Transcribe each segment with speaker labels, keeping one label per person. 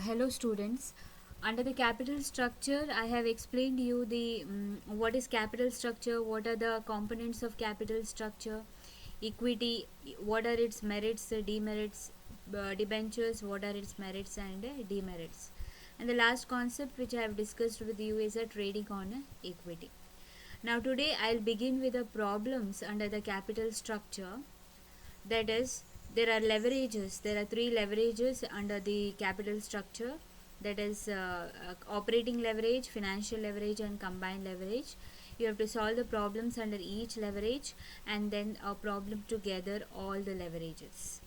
Speaker 1: Hello students. Under the capital structure, I have explained you the what is capital structure, what are the components of capital structure, equity, what are its merits, demerits, debentures, what are its merits and demerits. And the last concept which I have discussed with you is a trading on equity. Now today I'll begin with the problems under the capital structure. That is, there are leverages. There are three leverages under the capital structure. That is operating leverage, financial leverage and combined leverage. You have to solve the problems under each leverage and then a problem together all the leverages.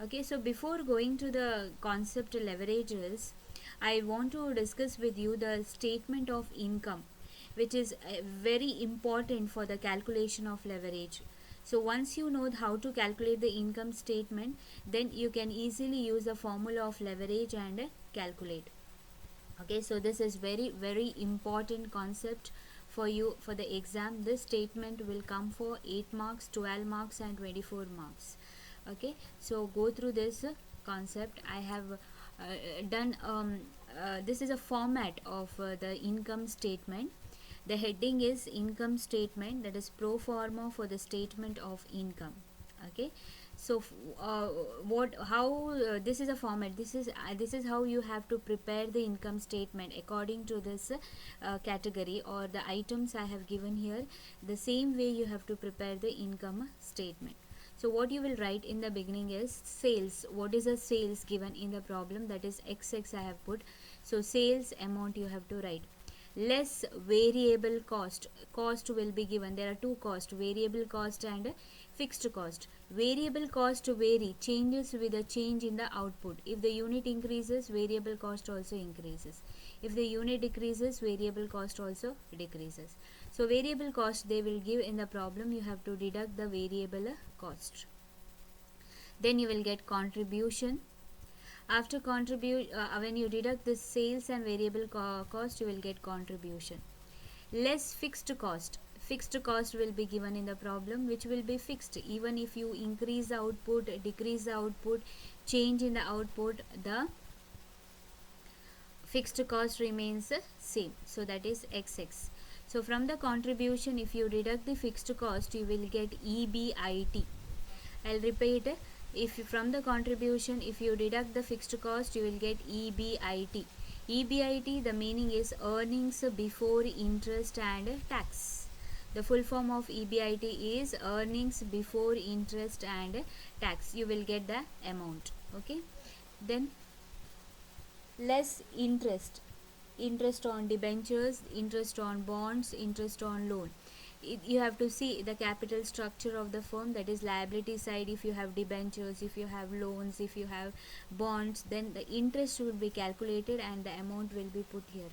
Speaker 1: Okay, so before going to the concept leverages, I want to discuss with you the statement of income, which is very important for the calculation of leverage. So once you know how to calculate the income statement, then you can easily use the formula of leverage and calculate. Okay, so this is very important concept for you for the exam. This statement will come for 8 marks, 12 marks and 24 marks. Okay, so go through this concept. I have done this is a format of the income statement. The heading is income statement, that is pro forma for the statement of income. Okay, so what how this is a format. This is how you have to prepare the income statement according to this category or the items I have given here. The same way you have to prepare the income statement. So what you will write in the beginning is sales. What is the sales given in the problem? That is XX I have put. So sales amount you have to write. Less variable cost. Cost will be given. There are two costs, variable cost and fixed cost. Variable cost vary, changes with a change in the output. If the unit increases, variable cost also increases. If the unit decreases, variable cost also decreases. So variable cost they will give in the problem. You have to deduct the variable cost. Then you will get contribution. After when you deduct the sales and variable cost, you will get contribution. Less fixed cost. Fixed cost will be given in the problem, which will be fixed. Even if you increase the output, decrease the output, change in the output, the fixed cost remains same. So that is XX. So from the contribution, if you deduct the fixed cost, you will get EBIT. I'll repeat. If from the contribution, if you deduct the fixed cost, you will get EBIT. EBIT, the meaning is earnings before interest and tax. The full form of EBIT is earnings before interest and tax. You will get the amount. Okay. Then less interest. Interest on debentures, interest on bonds, interest on loan. You have to see the capital structure of the firm. That is liability side. If you have debentures, if you have loans, if you have bonds, then the interest will be calculated and the amount will be put here.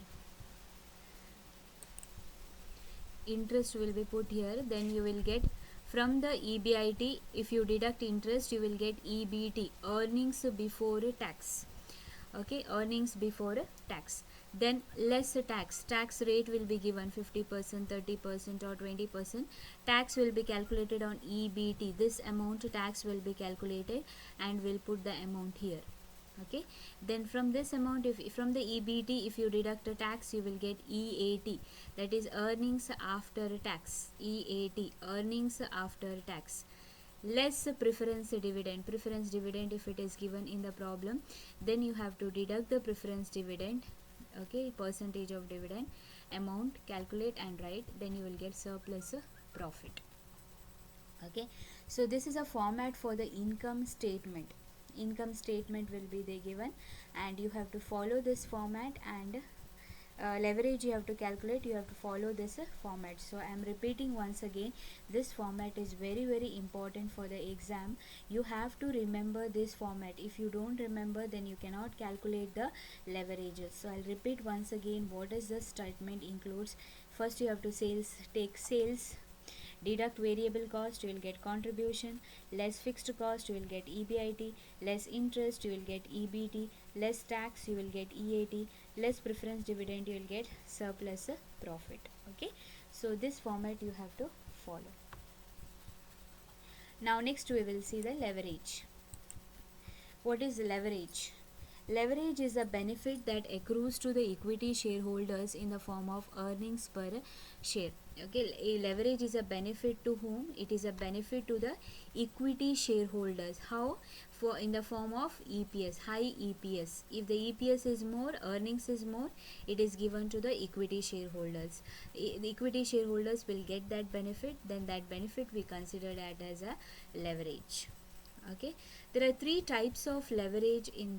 Speaker 1: Interest will be put here. Then you will get from the EBIT, if you deduct interest, you will get EBT, earnings before tax. Okay, earnings before tax. Then less tax rate will be given 50%, 30% or 20%. Tax will be calculated on EBT. This amount tax will be calculated and we'll put the amount here. Okay, then from this amount, if from the EBT, if you deduct a tax, you will get EAT, that is earnings after tax. EAT, earnings after tax. Less preference dividend. Preference dividend, if it is given in the problem, then you have to deduct the preference dividend. Okay, percentage of dividend, amount, calculate and write. Then you will get surplus profit. Okay, so this is a format for the income statement. Income statement will be there given and you have to follow this format, and leverage you have to calculate, you have to follow this format. So I am repeating once again, this format is very important for the exam. You have to remember this format. If you don't remember, then you cannot calculate the leverages. So I'll repeat once again what is the statement includes. First you have to take sales, deduct variable cost, you will get contribution. Less fixed cost, you will get EBIT. Less interest, you will get EBT. Less tax, you will get EAT. Less preference dividend, you will get surplus profit. Okay, so this format you have to follow. Now next we will see the leverage. What is leverage? Leverage is a benefit that accrues to the equity shareholders in the form of earnings per share. Okay, a leverage is a benefit to whom? It is a benefit to the equity shareholders. How? For in the form of EPS, high EPS. If the EPS is more, earnings is more, it is given to the equity shareholders. The equity shareholders will get that benefit, then that benefit we consider that as a leverage. Okay, there are three types of leverage you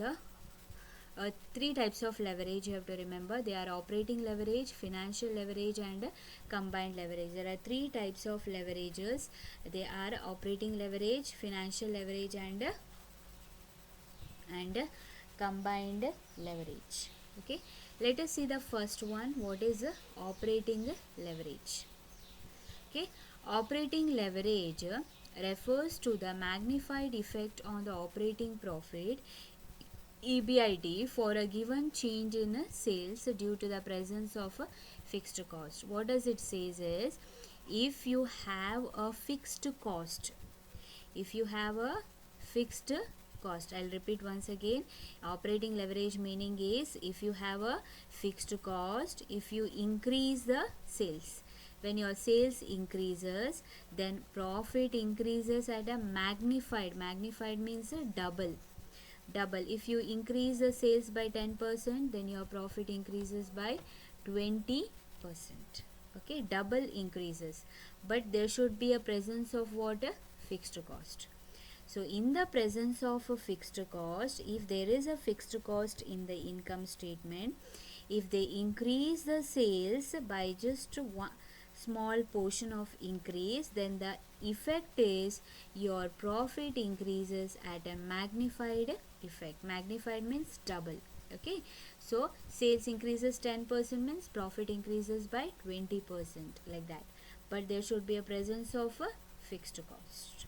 Speaker 1: have to remember. They are operating leverage, financial leverage, and combined leverage. There are three types of leverages. They are operating leverage, financial leverage, and combined leverage. Okay, let us see the first one. What is operating leverage? Okay, operating leverage refers to the magnified effect on the operating profit EBIT for a given change in sales due to the presence of a fixed cost. What does it says is, if you have a fixed cost, if you have a fixed cost, I'll repeat once again. Operating leverage meaning is, if you have a fixed cost, if you increase the sales, when your sales increases, then profit increases at a magnified means a double. If you increase the sales by 10%, then your profit increases by 20%. Okay, double increases, but there should be a presence of what? A fixed cost. So in the presence of a fixed cost, if there is a fixed cost in the income statement, if they increase the sales by just one small portion of increase, then the effect is your profit increases at a magnified effect. Magnified means double. Okay, so sales increases 10% means profit increases by 20%, like that, but there should be a presence of a fixed cost.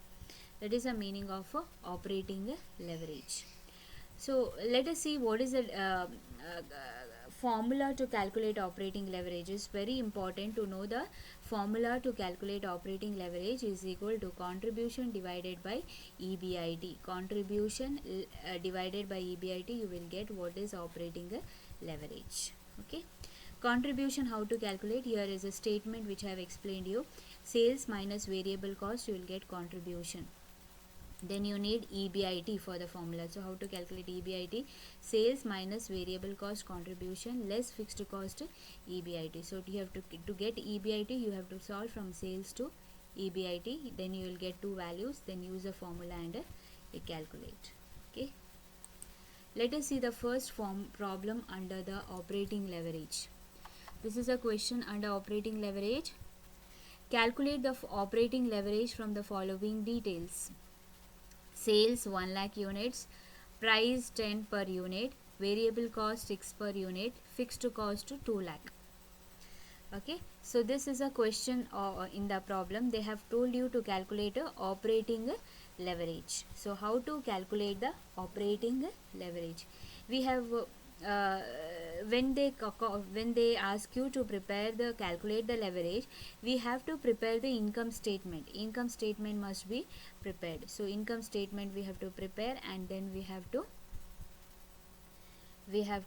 Speaker 1: That is the meaning of operating leverage. So let us see what is the formula to calculate operating leverage. Is very important to know the formula to calculate operating leverage is equal to contribution divided by EBIT. Contribution divided by EBIT, you will get what is operating leverage. Okay. Contribution, how to calculate? Here is a statement which I have explained you. Sales minus variable cost, you will get contribution. Then you need EBIT for the formula. So how to calculate EBIT? Sales minus variable cost contribution less fixed cost EBIT. So you have to get EBIT, you have to solve from sales to EBIT. Then you will get two values. Then use the formula and calculate. Okay. Let us see the first problem under the operating leverage. This is a question under operating leverage. Calculate the operating leverage from the following details. Sales 1 lakh units, price 10 per unit, variable cost 6 per unit, fixed cost 2 lakh. Okay, so this is a question in the problem. They have told you to calculate a operating leverage. So how to calculate the operating leverage? We have uh, when they ask you to calculate the leverage, we have to prepare the income statement. Income statement must be prepared. So income statement we have to prepare, and then we have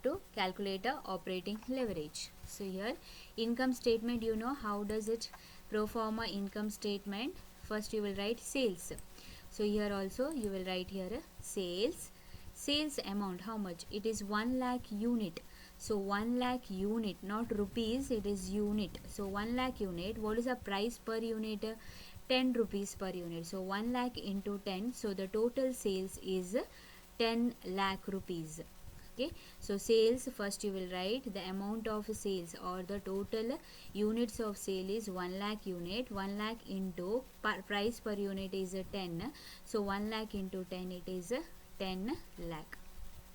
Speaker 1: to calculate a operating leverage. So here income statement, you know how does it pro forma income statement? First you will write sales. So here also you will write here sales amount. How much? It is 1 lakh unit. So 1 lakh unit, not rupees, it is unit. So 1 lakh unit, what is the price per unit? 10 rupees per unit. So 1 lakh into 10, so the total sales is 10 lakh rupees. Okay, so sales, first you will write the amount of sales, or the total units of sale is 1 lakh unit. 1 lakh into price per unit is 10. So 1 lakh into 10, it is 10 lakh.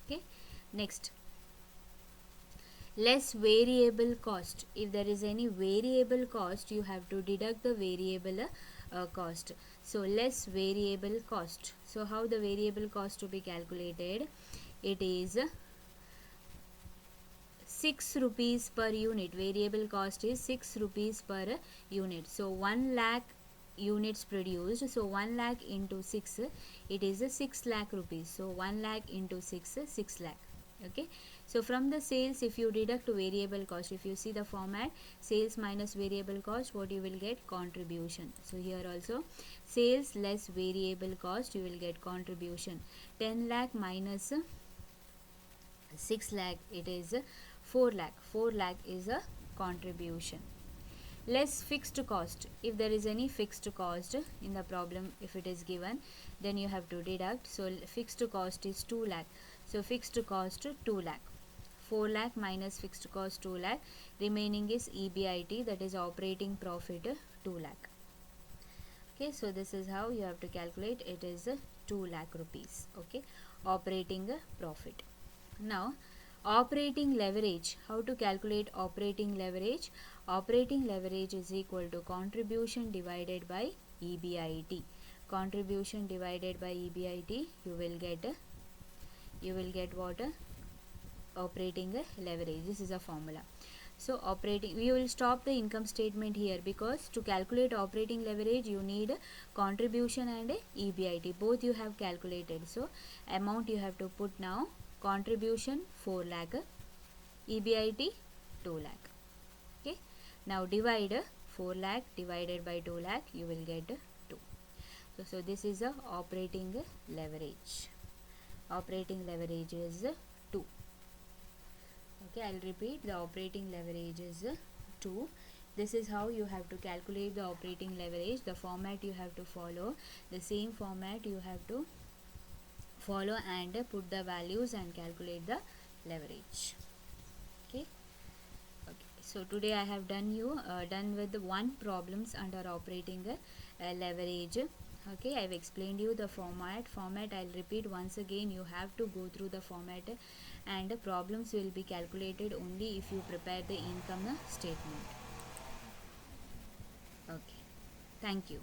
Speaker 1: Okay, next, less variable cost. If there is any variable cost, you have to deduct the variable cost. So less variable cost. So how the variable cost to be calculated? It is 6 rupees per unit. Variable cost is 6 rupees per unit. So 1 lakh units produced, so 1 lakh into 6, it is 6 lakh rupees. So 1 lakh into 6 lakh. Okay, so from the sales, if you deduct variable cost, if you see the format, sales minus variable cost, what you will get? Contribution. So here also, sales less variable cost, you will get contribution. 10 lakh minus 6 lakh, it is 4 lakh. 4 lakh is a contribution. Less fixed cost, if there is any fixed cost in the problem, if it is given, then you have to deduct. So fixed cost is 2 lakh, so fixed cost 2 lakh. 4 lakh minus fixed cost 2 lakh, remaining is EBIT, that is operating profit 2 lakh. Okay, so this is how you have to calculate. It is 2 lakh rupees. Okay, operating profit. Now operating leverage, how to calculate operating leverage? Operating leverage is equal to contribution divided by EBIT. Contribution divided by EBIT, you will get what? Operating leverage. This is a formula. So operating, we will stop the income statement here, because to calculate operating leverage you need contribution and EBIT, both you have calculated. So amount you have to put now: contribution 4 lakh, EBIT 2 lakh. Okay, now divide 4 lakh divided by 2 lakh, you will get 2. So this is a operating leverage. Operating leverage is 2. Okay, I'll repeat, the operating leverage is 2. This is how you have to calculate the operating leverage. The format you have to follow, the same format you have to follow, and put the values and calculate the leverage. Okay, okay, so today I have done with the one problems under operating leverage. Okay, I've explained you the format I'll repeat once again. You have to go through the format, and the problems will be calculated only if you prepare the income statement. Okay, thank you.